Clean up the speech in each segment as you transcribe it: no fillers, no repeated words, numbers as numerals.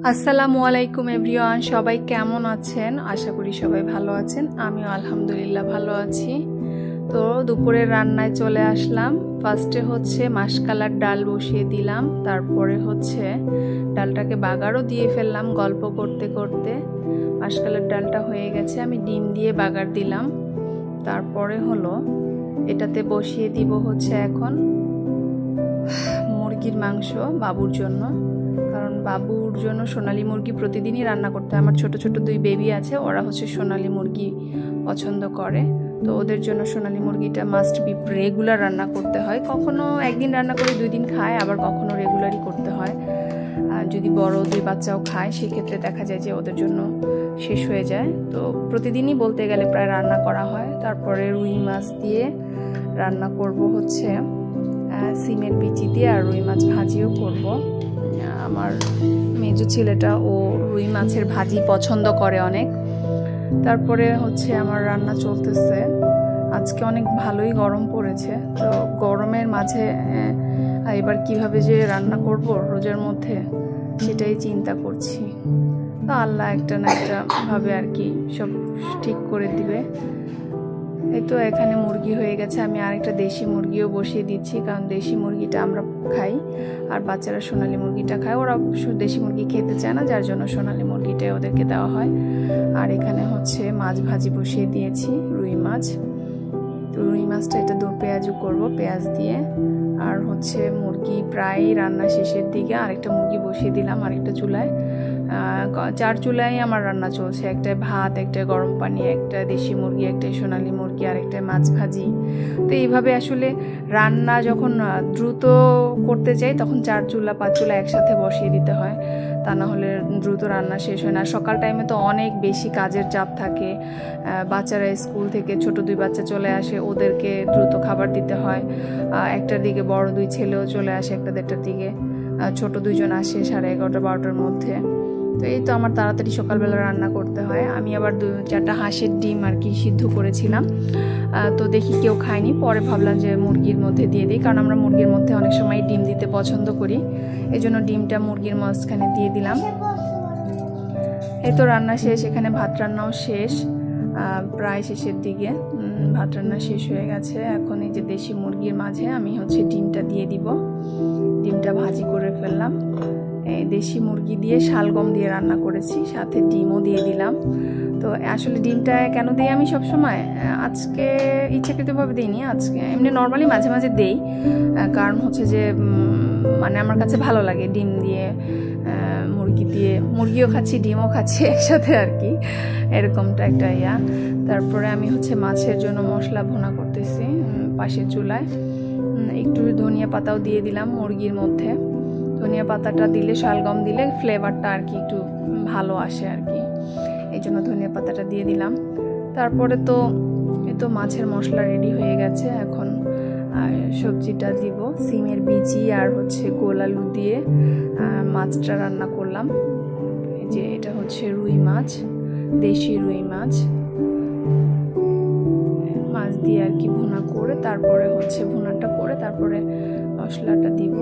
আসসালামু আলাইকুম এভরিওয়ান, সবাই কেমন আছেন? আশা করি সবাই ভালো আছেন। আমিও আলহামদুলিল্লাহ ভালো আছি। তো দুপুরের রান্নায় চলে আসলাম। ফার্স্টে হচ্ছে মাসকালার ডাল বসিয়ে দিলাম, তারপরে হচ্ছে ডালটাকে বাগারও দিয়ে ফেললাম গল্প করতে করতে। মাসকালার ডালটা হয়ে গেছে, আমি ডিম দিয়ে বাগার দিলাম। তারপরে হলো এটাতে বসিয়ে দিব হচ্ছে এখন মুরগির মাংস বাবুর জন্য, কারণ বাবুর জন্য সোনালী মুরগি প্রতিদিনই রান্না করতে হয়। আমার ছোট ছোট দুই বেবি আছে, ওরা হচ্ছে সোনালী মুরগি পছন্দ করে, তো ওদের জন্য সোনালী মুরগিটা মাস্ট বি রেগুলার রান্না করতে হয়। কখনো একদিন রান্না করে 2 দিন খায়, আবার কখনো রেগুলারই করতে হয়। আর যদি বড় 2 বাচ্চাও খায় সেক্ষেত্রে দেখা যায় যে ওদের জন্য শেষ হয়ে যায়, তো প্রতিদিনই বলতে গেলে প্রায় রান্না করা হয়। তারপরে রুই মাছ দিয়ে রান্না করব হচ্ছে সিমের বিচি দিয়ে, আর রুই মাছ ভাজিও করব। আমার মেজো ছেলেটা ও রুই মাছের ভাজি পছন্দ করে অনেক। তারপরে হচ্ছে আমার রান্না চলতেছে। আজকে অনেক ভালোই গরম পড়েছে, তো গরমের মাঝে এবার কিভাবে যে রান্না করব রোজার মধ্যে সেটাই চিন্তা করছি। তো আল্লাহ একটা না একটা ভাবে আর কি সব ঠিক করে দিবে। এই তো এখানে মুরগি হয়ে গেছে, আমি আরেকটা দেশি মুরগিও বসিয়ে দিচ্ছি, কারণ দেশি মুরগিটা আমরা খাই আর বাচ্চারা সোনালী মুরগিটা খায়। ওরা দেশি মুরগি খেতে চায় না, যার জন্য সোনালী মুরগিটাই ওদেরকে দেওয়া হয়। আর এখানে হচ্ছে মাছ ভাজি বসিয়ে দিয়েছি, রুই মাছ। তো রুই মাছটা এটা দো পেঁয়াজও করব, পেঁয়াজ দিয়ে। আর হচ্ছে মুরগি প্রায় রান্না শেষের দিকে, আরেকটা মুরগি বসিয়ে দিলাম আরেকটা চুলায়। 4 চুলায় আমার রান্না চলছে, একটা ভাত, একটা গরম পানি, একটা দেশি মুরগি, একটা সোনালী মুরগি, আর একটা মাছ ভাজি। তো এইভাবে আসলে রান্না যখন দ্রুত করতে চাই তখন 4 চুলা 5 চুলা একসাথে বসিয়ে দিতে হয়, তা না হলে দ্রুত রান্না শেষ হয় না। সকাল টাইমে তো অনেক বেশি কাজের চাপ থাকে, বাচ্চারা স্কুল থেকে ছোট 2 বাচ্চা চলে আসে, ওদেরকে দ্রুত খাবার দিতে হয়। 1টার দিকে বড় 2 ছেলেও চলে আসে, 1টা-1:30টার দিকে। ছোট 2 জন আসে 11:30-12টার মধ্যে। তো এই তো আমার তাড়াতাড়ি সকালবেলা রান্না করতে হয়। আমি আবার 2-4টা হাঁসের ডিম আর কি সিদ্ধ করেছিলাম, তো দেখি কেউ খায়নি, পরে ভাবলাম যে মুরগির মধ্যে দিয়ে দিই, কারণ আমরা মুরগির মধ্যে অনেক সময় ডিম দিতে পছন্দ করি, এই জন্য ডিমটা মুরগির মাঝখানে দিয়ে দিলাম। এই তো রান্না শেষ, এখানে ভাত রান্নাও শেষ, প্রায় শেষের দিকে ভাত রান্না শেষ হয়ে গেছে। এখন এই যে দেশি মুরগির মাঝে আমি হচ্ছে ডিমটা দিয়ে দিব, ডিমটা ভাজি করে ফেললাম। দেশি মুরগি দিয়ে শালগম দিয়ে রান্না করেছি, সাথে ডিমও দিয়ে দিলাম। তো আসলে ডিমটা কেন দিই আমি সবসময়, আজকে ইচ্ছাকৃতভাবে দিইনি, আজকে এমনি নর্মালি মাঝে মাঝে দেই, কারণ হচ্ছে যে মানে আমার কাছে ভালো লাগে ডিম দিয়ে, মুরগি দিয়ে, মুরগিও খাচ্ছি ডিমও খাচ্ছি একসাথে আর কি, এরকমটা একটা ইয়া। তারপরে আমি হচ্ছে মাছের জন্য মশলা ভুনা করতেছি পাশের চুলায়। একটু ধনিয়া পাতাও দিয়ে দিলাম মুরগির মধ্যে, ধনিয়া পাতাটা দিলে, শালগম দিলে ফ্লেভারটা আর কি একটু ভালো আসে আর কি, এই জন্য ধনিয়া পাতাটা দিয়ে দিলাম। তারপরে তো এই তো মাছের মশলা রেডি হয়ে গেছে। এখন সবজিটা দিব, সিমের বিচি আর হচ্ছে গোল আলু দিয়ে মাছটা রান্না করলাম। এই যে এটা হচ্ছে রুই মাছ, দেশি রুই মাছ, মাছ দিয়ে আর কি ভুনা করে, তারপরে হচ্ছে ভুনাটা করে তারপরে মশলাটা দিব,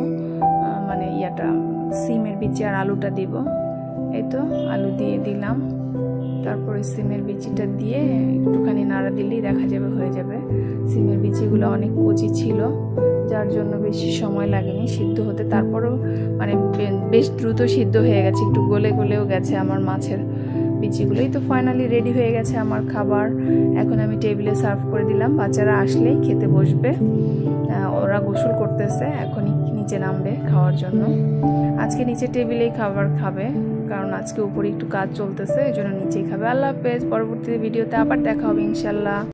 মানে ইয়াটা সিমের বিচি আর আলুটা দিব। এই তো আলু দিয়ে দিলাম, তারপরে সিমের বিচিটা দিয়ে একটুখানি নাড়া দিলেই দেখা যাবে হয়ে যাবে। সিমের বিচিগুলো অনেক কচি ছিল, যার জন্য বেশি সময় লাগেনি সিদ্ধ হতে, তারপরেও মানে বেশ দ্রুত সিদ্ধ হয়ে গেছে, একটু গলে গলেও গেছে আমার মাছের বিচিগুলোই। তো ফাইনালি রেডি হয়ে গেছে আমার খাবার। এখন আমি টেবিলে সার্ভ করে দিলাম, বাচ্চারা আসলেই খেতে বসবে, ওরা গোসল করতেছে, এখনই নিচে নামবে খাওয়ার জন্য। আজকে নিচে টেবিলেই খাবার খাবে, কারণ আজকে উপরে একটু কাজ চলতেছে, এই জন্য নিচেই খাবে। আল্লাহ হাফেজ, পরবর্তী ভিডিওতে আবার দেখা হবে ইনশাল্লাহ।